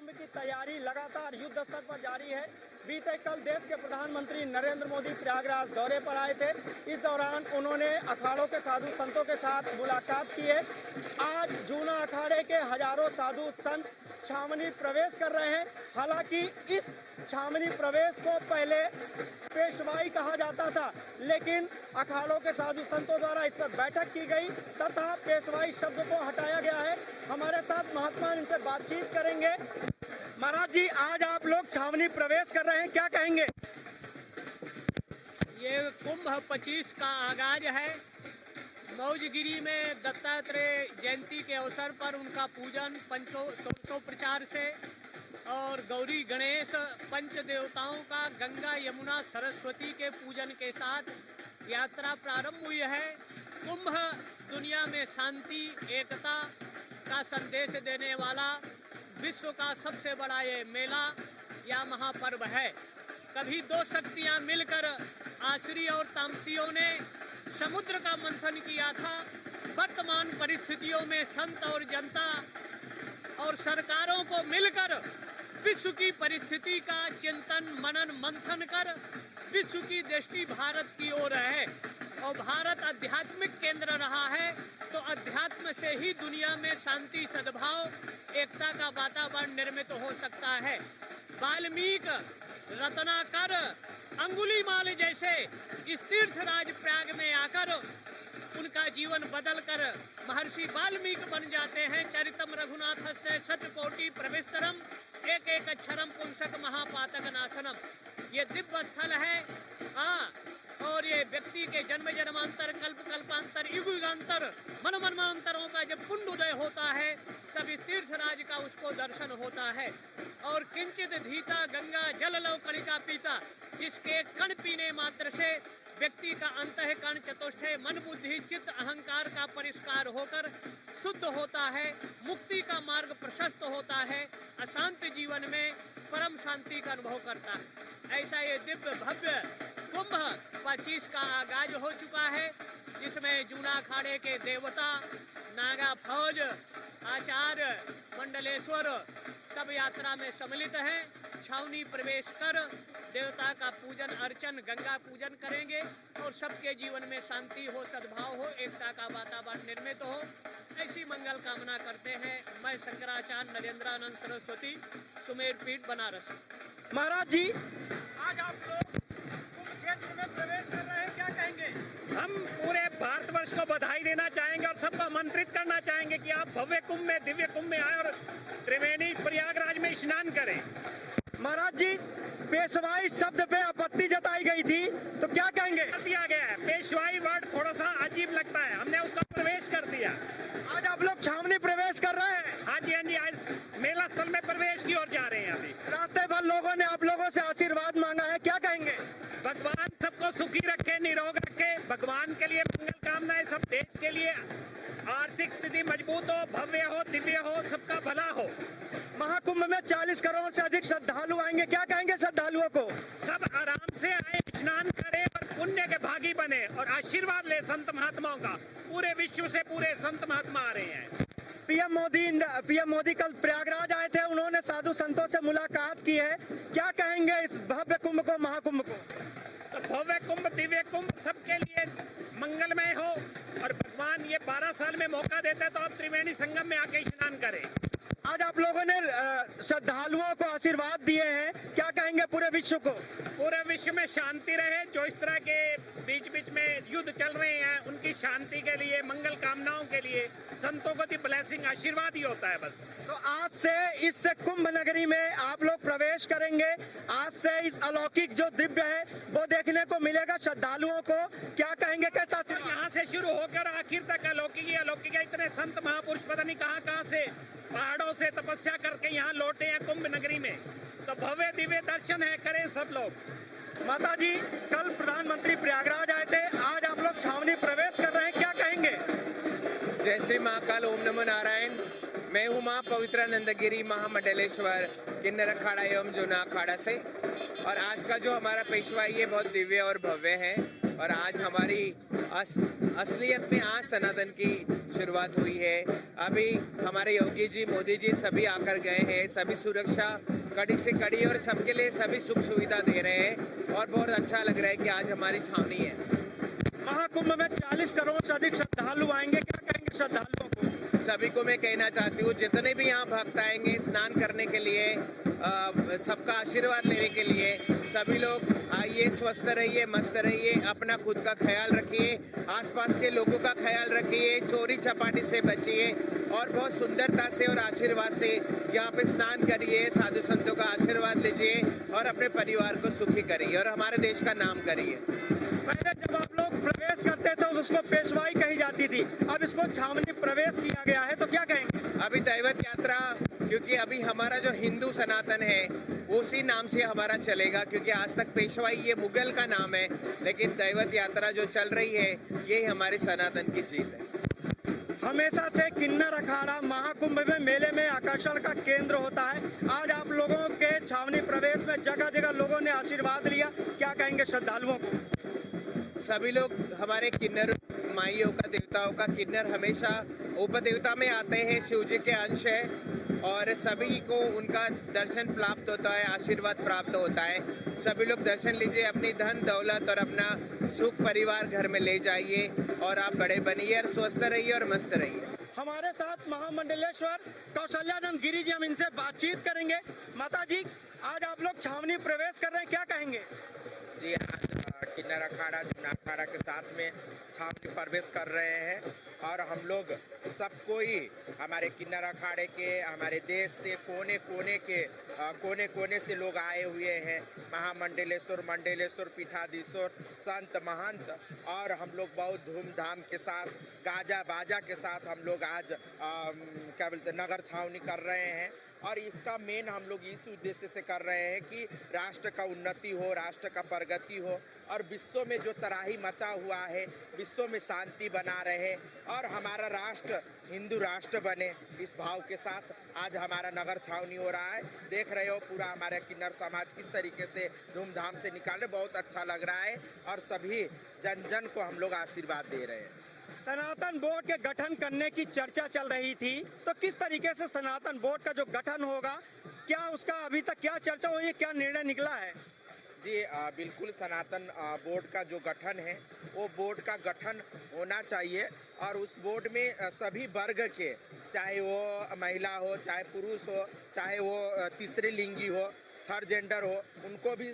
महाकुंभ की तैयारी लगातार युद्ध स्तर पर जारी है। बीते कल देश के प्रधानमंत्री नरेंद्र मोदी प्रयागराज दौरे पर आए थे। इस दौरान उन्होंने अखाड़ों के साधु संतों के साथ मुलाकात की है। आज जूना अखाड़े के हजारों साधु संत छावनी प्रवेश कर रहे हैं। हालांकि इस छावनी प्रवेश को पहले पेशवाई कहा जाता था, लेकिन अखाड़ों के साधु संतों द्वारा इस पर बैठक की गई तथा पेशवाई शब्द को हटाया गया है। हमारे साथ महात्मा इनसे बातचीत करेंगे। महाराज जी, आज आप लोग छावनी प्रवेश कर रहे हैं, क्या कहेंगे? ये कुंभ 25 का आगाज है। मौजगिरी में दत्तात्रेय जयंती के अवसर पर उनका पूजन पंचो प्रचार से और गौरी गणेश पंच देवताओं का गंगा यमुना सरस्वती के पूजन के साथ यात्रा प्रारंभ हुई है। कुंभ दुनिया में शांति एकता का संदेश देने वाला विश्व का सबसे बड़ा ये मेला या महापर्व है। कभी दो शक्तियां मिलकर आसुरी और तामसियों ने समुद्र का मंथन किया था। वर्तमान परिस्थितियों में संत और जनता और सरकारों को मिलकर विश्व की परिस्थिति का चिंतन मनन मंथन कर विश्व की दृष्टि भारत की ओर है और भारत आध्यात्मिक केंद्र रहा है, तो अध्यात्म से ही दुनिया में शांति सद्भाव एकता का वातावरण निर्मित हो सकता है। वाल्मीकि, रत्नाकर, अंगुलीमाल जैसे इस तीर्थराज प्रयाग में आकर उनका जीवन बदलकर महर्षि वाल्मीकि बन जाते हैं। चरितम रघुनाथस्य शतकोटि प्रविस्तरम एक एक अक्षरम पुंसक महापातक नाशनम। ये दिव्य स्थल है। और ये व्यक्ति के जन्म जन्मांतर कल्प कल्पांतर युग युगांतर मन मनमांतरों का जब पुण्य उदय होता है तब इस तीर्थराज का उसको दर्शन होता है। और किंचित धीता गंगा जल लव कणिका पीता, जिसके कण पीने मात्र से व्यक्ति का अंतःकरण चतुष्टय मन बुद्धि चित्त अहंकार का परिष्कार होकर शुद्ध होता है, मुक्ति का मार्ग प्रशस्त होता है, अशांत जीवन में परम शांति का अनुभव करता है। ऐसा ये दिव्य भव्य कुंभ 25 का आगाज हो चुका है, जिसमें जूना अखाड़े के देवता, नागा फौज, आचार्य, मंडलेश्वर सब यात्रा में सम्मिलित हैं। छावनी प्रवेश कर देवता का पूजन अर्चन गंगा पूजन करेंगे और सबके जीवन में शांति हो, सद्भाव हो, एकता का वातावरण निर्मित हो, ऐसी मंगल कामना करते हैं। मैं शंकराचार्य नरेंद्रानंद सरस्वती, सुमेर पीठ, बनारस। महाराज जी, आज आप लोग कुंभ क्षेत्र में प्रवेश कर रहे हैं, क्या कहेंगे? हम पूरे भारतवर्ष को बधाई देना चाहेंगे और सबको आमंत्रित करना चाहेंगे कि आप भव्य कुंभ में, दिव्य कुंभ में आए और त्रिवेणी प्रयागराज में स्नान करें। महाराज जी, पेशवाई शब्द पे आपत्ति जताई गई थी, तो क्या कहेंगे? कर दिया गया है। पेशवाई वर्ड थोड़ा सा अजीब लगता है, हमने उसका प्रवेश कर दिया। आज आप लोग छावनी प्रवेश कर रहे हैं? हाँ जी, हाँ जी, आज मेला स्थल में प्रवेश की ओर जा रहे हैं। अभी रास्ते भर लोगों ने आप लोगों से आशीर्वाद मांगा है, क्या कहेंगे? भगवान सबको सुखी रखे, निरोग रखे। भगवान के लिए मंगल कामनाएं, सब देश के लिए आर्थिक स्थिति मजबूत हो, भव्य हो, दिव्य हो, सबका भला हो। महाकुंभ में 40 करोड़ से अधिक श्रद्धालु आएंगे, क्या कहेंगे श्रद्धालुओं को? सब आराम से आए, स्नान करें और पुण्य के भागी बने और आशीर्वाद ले संत महात्माओं का। पूरे विश्व से पूरे संत महात्मा आ रहे हैं। पीएम मोदी कल प्रयागराज आए थे, उन्होंने साधु संतों से मुलाकात की है, क्या कहेंगे इस भव्य कुंभ को, महाकुंभ को? तो भव्य कुंभ, दिव्य कुंभ सबके लिए मंगलमय हो और भगवान ये 12 साल में मौका देते हैं, तो आप त्रिवेणी संगम में आके स्नान करें। आज आप लोगों ने श्रद्धालुओं को आशीर्वाद दिए हैं, क्या कहेंगे पूरे विश्व को? पूरे विश्व में शांति रहे। जो इस तरह के बीच बीच में युद्ध चल रहे हैं, उनकी शांति के लिए, मंगल कामनाओं के लिए संतों को दी ब्लेसिंग, आशीर्वाद ही होता है बस। तो आज से इस कुंभ नगरी में आप लोग प्रवेश करेंगे। आज से इस अलौकिक जो दिव्य है वो देखने को मिलेगा श्रद्धालुओं को, क्या कहेंगे, कैसा? यहाँ से शुरू होकर आखिर तक अलौकिक ही अलौकिक है। इतने संत महापुरुष पता नहीं कहाँ से पहाड़ों से तपस्या करके यहाँ लौटे हैं कुंभ नगरी में, तो भव्य दिव्य दर्शन है, करें सब लोग। माता जी, कल प्रधानमंत्री प्रयागराज आए थे, आज आप लोग छावनी प्रवेश कर रहे हैं, क्या कहेंगे? जय श्री महाकाल, ओम नमो नारायण। मैं हूँ माँ पवित्रानंदगिरी महामंडलेश्वर किन्नर अखाड़ा एवं जूना अखाड़ा से, और आज का जो हमारा पेशवाई है बहुत दिव्य और भव्य है। और आज हमारी असलियत में आज सनातन की शुरुआत हुई है। अभी हमारे योगी जी, मोदी जी सभी आकर गए हैं, सभी सुरक्षा कड़ी से कड़ी और सबके लिए सभी सुख सुविधा दे रहे हैं और बहुत अच्छा लग रहा है कि आज हमारी छावनी है। महाकुंभ में 40 करोड़ से अधिक श्रद्धालु आएंगे, क्या कहेंगे श्रद्धालुओं को? सभी को मैं कहना चाहती हूँ, जितने भी यहाँ भक्त आएंगे स्नान करने के लिए, सबका आशीर्वाद लेने के लिए, सभी लोग आइए, स्वस्थ रहिए, मस्त रहिए, अपना खुद का ख्याल रखिए, आसपास के लोगों का ख्याल रखिए, चोरी चपाटी से बचिए और बहुत सुंदरता से और आशीर्वाद से यहाँ पे स्नान करिए, साधु संतों का आशीर्वाद लीजिए और अपने परिवार को सुखी करिए और हमारे देश का नाम करिए। पहले जब आप लोग प्रवेश करते थे तो उसको पेशवाई कही जाती थी, अब इसको छावनी प्रवेश किया गया है, तो क्या कहेंगे? अभी दैवत यात्रा, क्योंकि अभी हमारा जो हिंदू सनातन है उसी नाम से हमारा चलेगा, क्योंकि आज तक पेशवाई ये मुगल का नाम है, लेकिन दैवत यात्रा जो चल रही है ये हमारी सनातन की जीत है। हमेशा से किन्नर अखाड़ा महाकुंभ में मेले में आकर्षण का केंद्र होता है। आज आप लोगों के छावनी प्रवेश में जगह जगह लोगों ने आशीर्वाद लिया, क्या कहेंगे श्रद्धालुओं को? सभी लोग हमारे किन्नर माइयों का, देवताओं का, किन्नर हमेशा उपदेवता में आते हैं, शिव जी के अंश है और सभी को उनका दर्शन प्राप्त होता है, आशीर्वाद प्राप्त होता है। सभी लोग दर्शन लीजिए, अपनी धन दौलत और अपना सुख परिवार घर में ले जाइए और आप बड़े बनिए और स्वस्थ रहिए और मस्त रहिए। हमारे साथ महामंडलेश्वर कौशल्यानंद गिरी जी, हम इनसे बातचीत करेंगे। माता जी, आज आप लोग छावनी प्रवेश कर रहे हैं, क्या कहेंगे? जी, आज किन्नर अखाड़ा, जमुना अखाड़ा के साथ में छावनी प्रवेश कर रहे हैं और हम लोग सब कोई हमारे किन्नर अखाड़े के, हमारे देश से कोने कोने से लोग आए हुए हैं। महामंडलेश्वर, मंडलेश्वर, पीठाधीश्वर, संत महंत और हम लोग बहुत धूमधाम के साथ, गाजा बाजा के साथ हम लोग आज क्या बोलते नगर छावनी कर रहे हैं। और इसका मेन हम लोग इस उद्देश्य से कर रहे हैं कि राष्ट्र का उन्नति हो, राष्ट्र का प्रगति हो और विश्व में जो तराही मचा हुआ है, विश्व में शांति बना रहे और हमारा राष्ट्र हिंदू राष्ट्र बने। इस भाव के साथ आज हमारा नगर छावनी हो रहा है। देख रहे हो पूरा हमारा किन्नर समाज किस तरीके से धूमधाम से निकाल रहे, बहुत अच्छा लग रहा है और सभी जन जन को हम लोग आशीर्वाद दे रहे हैं। सनातन बोर्ड के गठन करने की चर्चा चल रही थी, तो किस तरीके से सनातन बोर्ड का जो गठन होगा, क्या उसका अभी तक क्या चर्चा हुई है, क्या निर्णय निकला है? जी, बिल्कुल सनातन बोर्ड का जो गठन है वो बोर्ड का गठन होना चाहिए और उस बोर्ड में सभी वर्ग के, चाहे वो महिला हो, चाहे पुरुष हो, चाहे वो तीसरे लिंगी हो, थर्ड जेंडर हो, उनको भी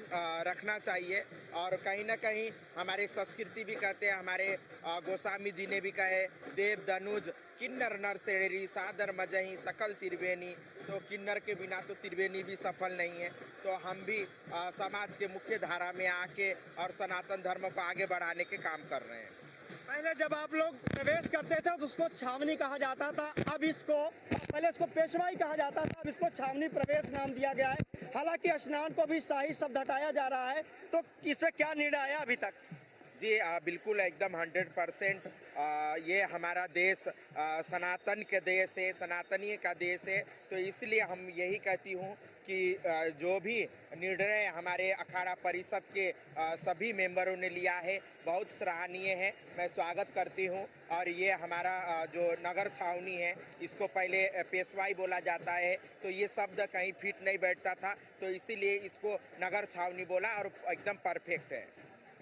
रखना चाहिए। और कहीं ना कहीं हमारे संस्कृति भी कहते हैं, हमारे गोस्वामी जी ने भी कहे, देव दनुज किन्नर नर सेड़ी सादर मजही सकल त्रिवेणी, तो किन्नर के बिना तो त्रिवेणी भी सफल नहीं है। तो हम भी समाज के मुख्य धारा में आके और सनातन धर्म को आगे बढ़ाने के काम कर रहे हैं। पहले जब आप लोग प्रवेश करते थे तो उसको छावनी कहा जाता था, अब इसको पहले इसको पेशवाई कहा जाता था, अब इसको छावनी प्रवेश नाम दिया गया है। हालांकि स्नान को भी शाही शब्द हटाया जा रहा है, तो इसमें क्या निर्णय आया अभी तक? जी, बिल्कुल एकदम 100% ये हमारा देश सनातन के देश है, सनातनीय का देश है। तो इसलिए हम यही कहती हूँ कि जो भी निर्णय हमारे अखाड़ा परिषद के सभी मेंबरों ने लिया है बहुत सराहनीय है, मैं स्वागत करती हूँ। और ये हमारा जो नगर छावनी है, इसको पहले पेशवाई बोला जाता है, तो ये शब्द कहीं फिट नहीं बैठता था, तो इसीलिए इसको नगर छावनी बोला और एकदम परफेक्ट है।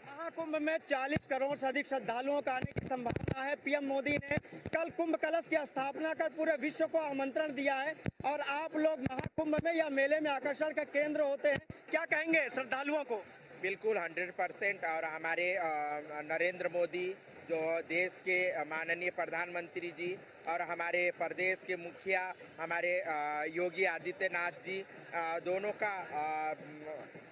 महाकुंभ में 40 करोड़ से अधिक श्रद्धालुओं का आने की संभावना है। पीएम मोदी ने कल कुंभ कलश की स्थापना कर पूरे विश्व को आमंत्रण दिया है और आप लोग महाकुंभ में या मेले में आकर्षण का केंद्र होते हैं, क्या कहेंगे श्रद्धालुओं को? बिल्कुल 100% और हमारे नरेंद्र मोदी जो देश के माननीय प्रधानमंत्री जी और हमारे प्रदेश के मुखिया हमारे योगी आदित्यनाथ जी दोनों का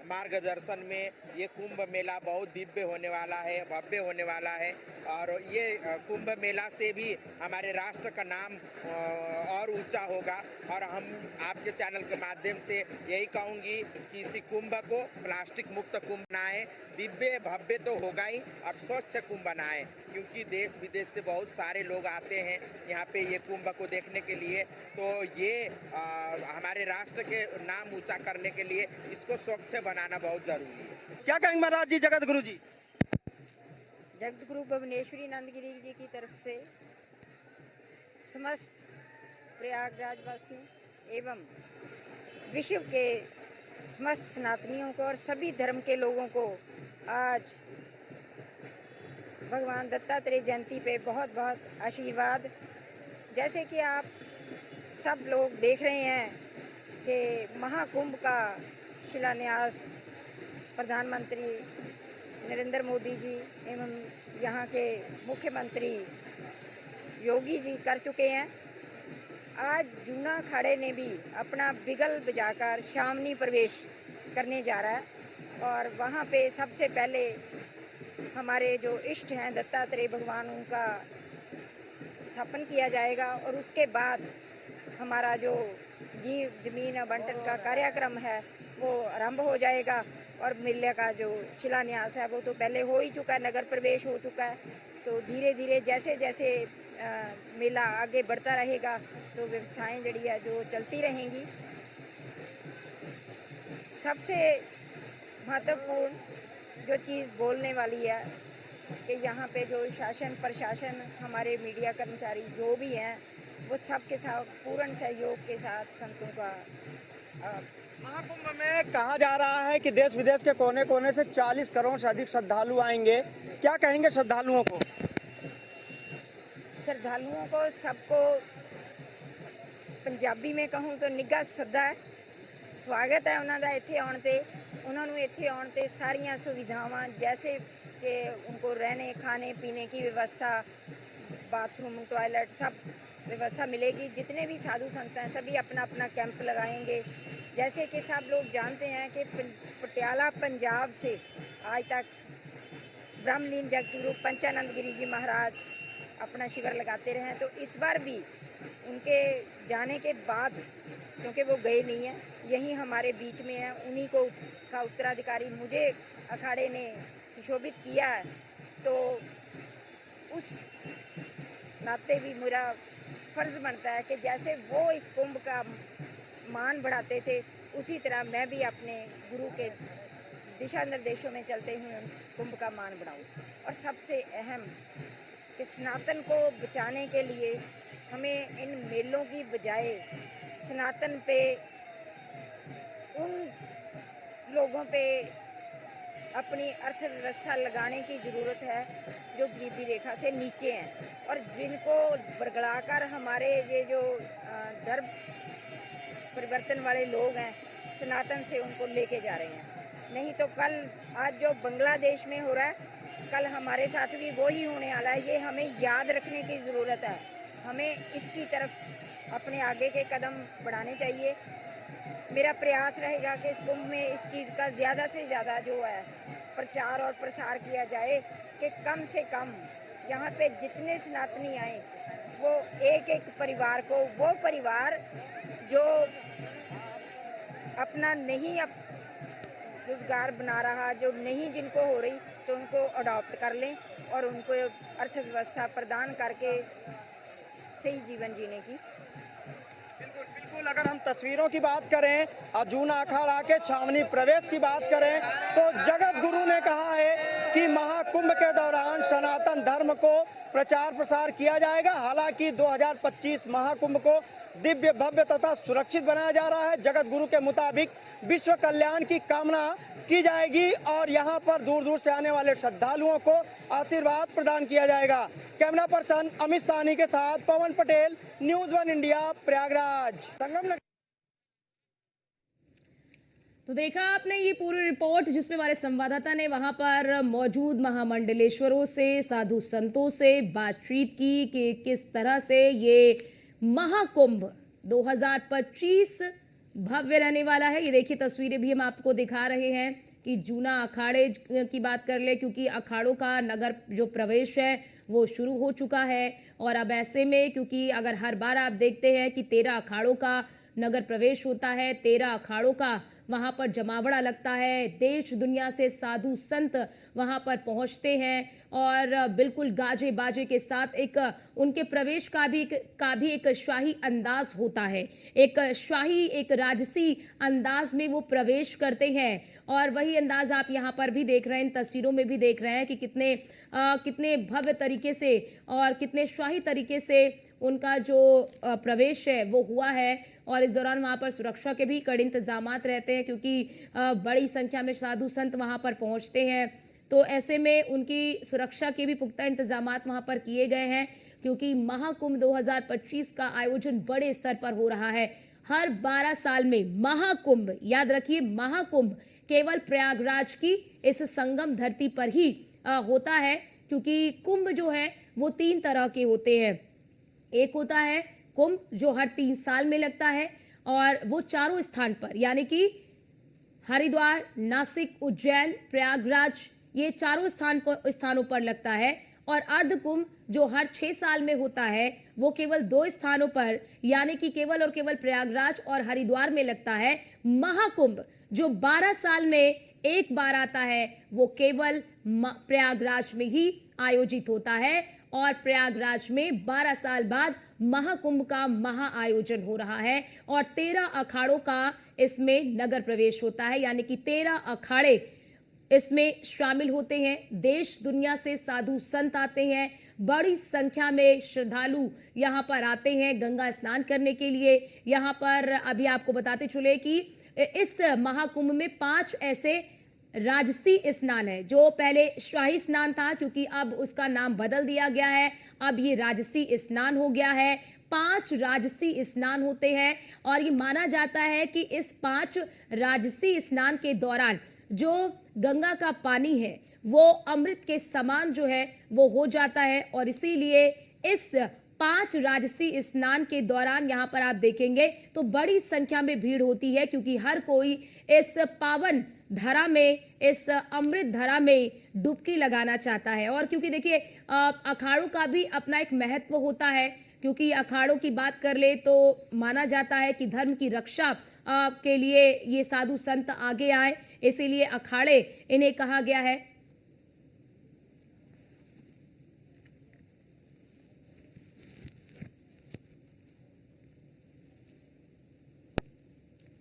मार्गदर्शन में ये कुंभ मेला बहुत दिव्य होने वाला है, भव्य होने वाला है। और ये कुंभ मेला से भी हमारे राष्ट्र का नाम और ऊंचा होगा। और हम आपके चैनल के माध्यम से यही कहूँगी कि इसी कुंभ को प्लास्टिक मुक्त कुंभ बनाएं, दिव्य भव्य तो होगा ही और स्वच्छ कुंभ बनाएं, क्योंकि देश विदेश से बहुत सारे लोग आते हैं यहाँ पे ये कुंभ को देखने के लिए। तो ये हमारे राष्ट्र के नाम ऊंचा करने के लिए इसको स्वच्छ बनाना बहुत जरूरी है। क्या कहेंगे महाराज जी, जगत गुरु जी? जगत गुरु भुवनेश्वरी नंदगिरी जी की तरफ से समस्त प्रयागराज वासियों एवं विश्व के समस्त सनातनियों को और सभी धर्म के लोगों को आज भगवान दत्तात्रेय जयंती पे बहुत बहुत आशीर्वाद। जैसे कि आप सब लोग देख रहे हैं कि महाकुंभ का शिलान्यास प्रधानमंत्री नरेंद्र मोदी जी एवं यहाँ के मुख्यमंत्री योगी जी कर चुके हैं। आज जूना अखाड़े ने भी अपना बिगल बजाकर शामनी प्रवेश करने जा रहा है और वहाँ पे सबसे पहले हमारे जो इष्ट हैं दत्तात्रेय भगवान उनका स्थापन किया जाएगा और उसके बाद हमारा जो जमीन आवंटन का कार्यक्रम है वो आरंभ हो जाएगा और मेले का जो शिलान्यास है वो तो पहले हो ही चुका है, नगर प्रवेश हो चुका है। तो धीरे धीरे जैसे जैसे मेला आगे बढ़ता रहेगा तो व्यवस्थाएं जड़ी है जो चलती रहेंगी। सबसे महत्वपूर्ण जो चीज़ बोलने वाली है कि यहाँ पे जो शासन प्रशासन हमारे मीडिया कर्मचारी जो भी हैं वो सबके साथ पूर्ण सहयोग के साथ संतों का महाकुंभ में कहा जा रहा है कि देश विदेश के कोने कोने से 40 करोड़ से अधिक श्रद्धालु आएंगे। क्या कहेंगे श्रद्धालुओं को? श्रद्धालुओं को सबको पंजाबी में कहूँ तो निੱਘਾ ਸੱਦਾ है, स्वागत है उन्होंने इत्थे आउण ते। उन्होंने इत्थे आउण ते सारियां सुविधावां जैसे कि उनको रहने खाने पीने की व्यवस्था, बाथरूम टॉयलेट सब व्यवस्था मिलेगी। जितने भी साधु संत हैं सभी अपना अपना कैंप लगाएंगे। जैसे कि सब लोग जानते हैं कि पटियाला पंजाब से आज तक ब्रह्मलीन जगत गुरु पंचानंद गिरी जी महाराज अपना शिविर लगाते रहे हैं। तो इस बार भी उनके जाने के बाद, क्योंकि वो गए नहीं हैं, यही हमारे बीच में है, उन्हीं को का उत्तराधिकारी मुझे अखाड़े ने सुशोभित किया है। तो उस नाते भी मेरा फर्ज बनता है कि जैसे वो इस कुंभ का मान बढ़ाते थे उसी तरह मैं भी अपने गुरु के दिशा निर्देशों में चलते हुए इस कुंभ का मान बढ़ाऊं। और सबसे अहम कि सनातन को बचाने के लिए हमें इन मेलों की बजाय सनातन पे उन लोगों पे अपनी अर्थव्यवस्था लगाने की ज़रूरत है जो गरीबी रेखा से नीचे हैं और जिनको बरगलाकर हमारे ये जो धर्म परिवर्तन वाले लोग हैं सनातन से उनको लेके जा रहे हैं। नहीं तो कल आज जो बांग्लादेश में हो रहा है कल हमारे साथ भी वो ही होने वाला है। ये हमें याद रखने की ज़रूरत है। हमें इसकी तरफ अपने आगे के कदम बढ़ाने चाहिए। मेरा प्रयास रहेगा कि इस कुंभ में इस चीज़ का ज़्यादा से ज़्यादा जो है प्रचार और प्रसार किया जाए कि कम से कम यहाँ पे जितने सनातनी आए वो एक एक परिवार को, वो परिवार जो अपना नहीं रोजगार बना रहा, जो नहीं जिनको हो रही, तो उनको अडॉप्ट कर लें और उनको अर्थव्यवस्था प्रदान करके सही जीवन जीने की। बिल्कुल, अगर हम तस्वीरों की बात करें और जूना अखाड़ा के छावनी प्रवेश की बात करें तो जगत गुरु ने कहा है कि महाकुंभ के दौरान सनातन धर्म को प्रचार प्रसार किया जाएगा। हालांकि 2025 महाकुंभ को दिव्य भव्य तथा सुरक्षित बनाया जा रहा है। जगत गुरु के मुताबिक विश्व कल्याण की कामना की जाएगी और यहाँ पर दूर दूर से आने वाले श्रद्धालुओं को आशीर्वाद प्रदान किया जाएगा। कैमरा पर्सन अमित साहनी के साथ पवन पटेल, न्यूज़ 1 इंडिया, प्रयागराज। संगम। तो देखा आपने ये पूरी रिपोर्ट जिसमें हमारे संवाददाता ने वहां पर मौजूद महामंडलेश्वरों से, साधु संतों से बातचीत की कि किस तरह से ये महाकुंभ 2025 भव्य रहने वाला है। ये देखिए तस्वीरें भी हम आपको दिखा रहे हैं कि जूना अखाड़े की बात कर ले, क्योंकि अखाड़ों का नगर जो प्रवेश है वो शुरू हो चुका है। और अब ऐसे में क्योंकि अगर हर बार आप देखते हैं कि 13 अखाड़ों का नगर प्रवेश होता है, 13 अखाड़ों का वहां पर जमावड़ा लगता है। देश दुनिया से साधु संत वहां पर पहुंचते हैं और बिल्कुल गाजे बाजे के साथ एक उनके प्रवेश का भी एक शाही अंदाज होता है। एक शाही, एक राजसी अंदाज में वो प्रवेश करते हैं और वही अंदाज आप यहाँ पर भी देख रहे हैं, इन तस्वीरों में भी देख रहे हैं कि कितने भव्य तरीके से और कितने शाही तरीके से उनका जो प्रवेश है वो हुआ है। और इस दौरान वहाँ पर सुरक्षा के भी कड़े इंतजामात रहते हैं क्योंकि बड़ी संख्या में साधु संत वहाँ पर पहुँचते हैं, तो ऐसे में उनकी सुरक्षा के भी पुख्ता इंतजामात वहाँ पर किए गए हैं क्योंकि महाकुंभ 2025 का आयोजन बड़े स्तर पर हो रहा है। हर 12 साल में महाकुंभ, याद रखिए महाकुंभ केवल प्रयागराज की इस संगम धरती पर ही होता है क्योंकि कुंभ जो है वो 3 तरह के होते हैं। एक होता है कुंभ जो हर 3 साल में लगता है और वो चारों स्थान पर, यानी कि हरिद्वार, नासिक, उज्जैन, प्रयागराज, ये चारों स्थानों पर लगता है। और अर्ध कुंभ जो हर 6 साल में होता है वो केवल 2 स्थानों पर, यानी कि केवल और केवल प्रयागराज और हरिद्वार में लगता है। महाकुंभ जो 12 साल में एक बार आता है वो केवल प्रयागराज में ही आयोजित होता है और प्रयागराज में 12 साल बाद महाकुंभ का महा आयोजन हो रहा है और 13 अखाड़ों का इसमें नगर प्रवेश होता है, यानी कि 13 अखाड़े इसमें शामिल होते हैं। देश दुनिया से साधु संत आते हैं, बड़ी संख्या में श्रद्धालु यहाँ पर आते हैं गंगा स्नान करने के लिए। यहाँ पर अभी आपको बताते चले कि इस महाकुंभ में 5 ऐसे राजसी स्नान है। जो पहले शाही स्नान था क्योंकि अब उसका नाम बदल दिया गया है, अब ये राजसी स्नान हो गया है। 5 राजसी स्नान होते हैं और ये माना जाता है कि इस 5 राजसी स्नान के दौरान जो गंगा का पानी है वो अमृत के समान जो है वो हो जाता है और इसीलिए इस 5 राजसी स्नान के दौरान यहाँ पर आप देखेंगे तो बड़ी संख्या में भीड़ होती है क्योंकि हर कोई इस पावन धरा में, इस अमृत धरा में डुबकी लगाना चाहता है। और क्योंकि देखिए अखाड़ों का भी अपना एक महत्व होता है क्योंकि अखाड़ों की बात कर ले तो माना जाता है कि धर्म की रक्षा के लिए ये साधु संत आगे आए, इसीलिए अखाड़े इन्हें कहा गया है।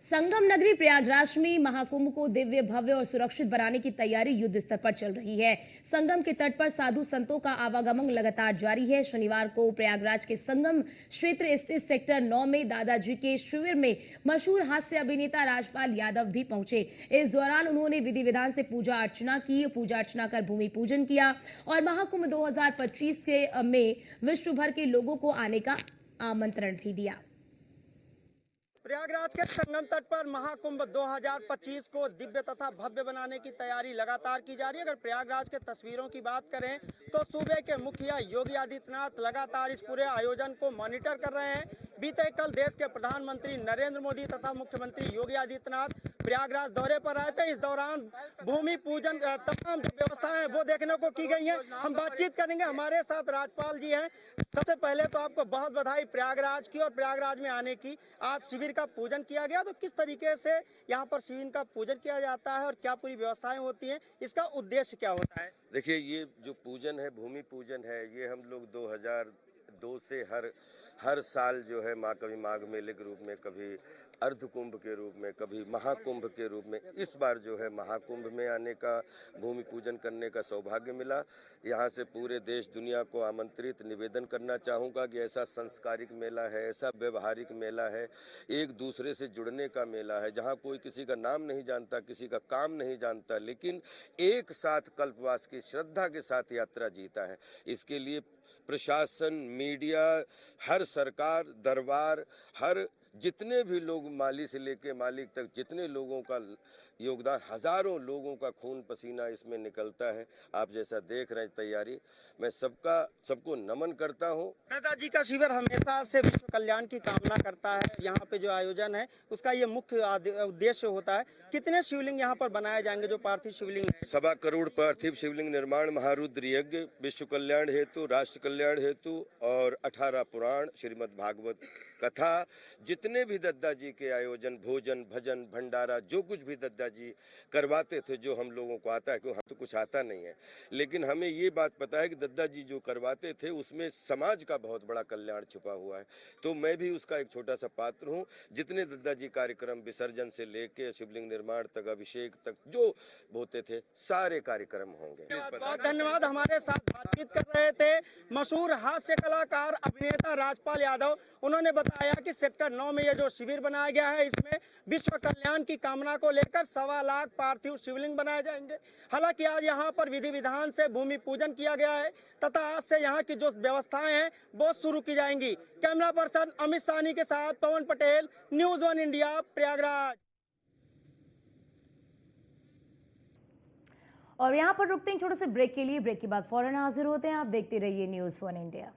संगम नगरी प्रयागराज में महाकुंभ को दिव्य, भव्य और सुरक्षित बनाने की तैयारी युद्ध स्तर पर चल रही है। संगम के तट पर साधु संतों का आवागमन लगातार जारी है। शनिवार को प्रयागराज के संगम क्षेत्र स्थित सेक्टर 9 में दादाजी के शिविर में मशहूर हास्य अभिनेता राजपाल यादव भी पहुंचे। इस दौरान उन्होंने विधि विधान से पूजा अर्चना की, पूजा अर्चना कर भूमि पूजन किया और महाकुंभ 2025 में विश्व भर के लोगों को आने का आमंत्रण भी दिया। प्रयागराज के संगम तट पर महाकुंभ 2025 को दिव्य तथा भव्य बनाने की तैयारी लगातार की जा रही है। अगर प्रयागराज के तस्वीरों की बात करें तो सूबे के मुखिया योगी आदित्यनाथ लगातार इस पूरे आयोजन को मॉनिटर कर रहे हैं। बीते कल देश के प्रधानमंत्री नरेंद्र मोदी तथा मुख्यमंत्री योगी आदित्यनाथ प्रयागराज दौरे पर आए थे। इस दौरान भूमि पूजन तमाम जो व्यवस्थाएं वो देखने को की गई हैं। हम बातचीत करेंगे, हमारे साथ राजपाल जी हैं। सबसे पहले तो आपको बहुत बधाई प्रयागराज की और प्रयागराज में आने की। आज शिविर का पूजन किया गया, तो किस तरीके से यहाँ पर शिविर का पूजन किया जाता है और क्या पूरी व्यवस्थाएं होती हैं, इसका उद्देश्य क्या होता है? देखिए, ये जो पूजन है, भूमि पूजन है, ये हम लोग 2002 से हर साल जो है कभी माघ मेले के रूप में, कभी अर्ध कुंभ के रूप में, कभी महाकुंभ के रूप में, इस बार जो है महाकुंभ में आने का, भूमि पूजन करने का सौभाग्य मिला। यहाँ से पूरे देश दुनिया को आमंत्रित निवेदन करना चाहूँगा कि ऐसा संस्कारिक मेला है, ऐसा व्यवहारिक मेला है, एक दूसरे से जुड़ने का मेला है, जहाँ कोई किसी का नाम नहीं जानता, किसी का काम नहीं जानता, लेकिन एक साथ कल्पवास की श्रद्धा के साथ यात्रा जीता है। इसके लिए प्रशासन, मीडिया, हर सरकार, दरबार, हर जितने भी लोग, माली से लेके मालिक तक, जितने लोगों का योगदान, हजारों लोगों का खून पसीना इसमें निकलता है। आप जैसा देख रहे हैं तैयारी, मैं सबको नमन करता हूँ। नेताजी का शिविर हमेशा से विश्व कल्याण की कामना करता है। यहाँ पे जो आयोजन है उसका ये मुख्य उद्देश्य होता है। कितने शिवलिंग यहाँ पर बनाए जाएंगे जो पार्थिव शिवलिंग है? 1.25 करोड़ पार्थिव शिवलिंग निर्माण, महारुद्र यज्ञ, विश्व कल्याण हेतु, राष्ट्र कल्याण हेतु और 18 पुराण, श्रीमद् भागवत कथा, जितने भी दद्दा जी के आयोजन, भोजन, भजन, भंडारा, जो कुछ भी दद्दा जी करवाते थे, जो हम लोगों को आता है, क्यों हम तो कुछ आता नहीं है, लेकिन हमें ये बात पता है कि दद्दा जी जो करवाते थे उसमें समाज का बहुत बड़ा कल्याण छुपा हुआ है। तो मैं भी उसका एक छोटा सा पात्र हूँ। जितने दद्दा जी कार्यक्रम विसर्जन से लेके शिवलिंग निर्माण तक, अभिषेक तक जो होते थे, सारे कार्यक्रम होंगे। बहुत धन्यवाद। हमारे साथ बातचीत कर रहे थे मशहूर हास्य कलाकार अभिनेता राजपाल यादव। उन्होंने बताया कि सेक्टर 9 में ये जो शिविर बनाया गया है, इसमें विश्व कल्याण की कामना को लेकर 1.25 लाख पार्थिव शिवलिंग बनाए जाएंगे। हालांकि आज यहाँ पर विधि विधान से भूमि पूजन किया गया है तथा आज से यहाँ की जो व्यवस्थाएं हैं वो शुरू की जाएंगी। कैमरा पर्सन अमित साहनी के साथ पवन पटेल, न्यूज़ 1 इंडिया, प्रयागराज। और यहाँ पर रुकते हैं छोटे से ब्रेक के लिए। ब्रेक के बाद फौरन हाजिर होते हैं। आप देखते रहिए न्यूज़ 1 इंडिया।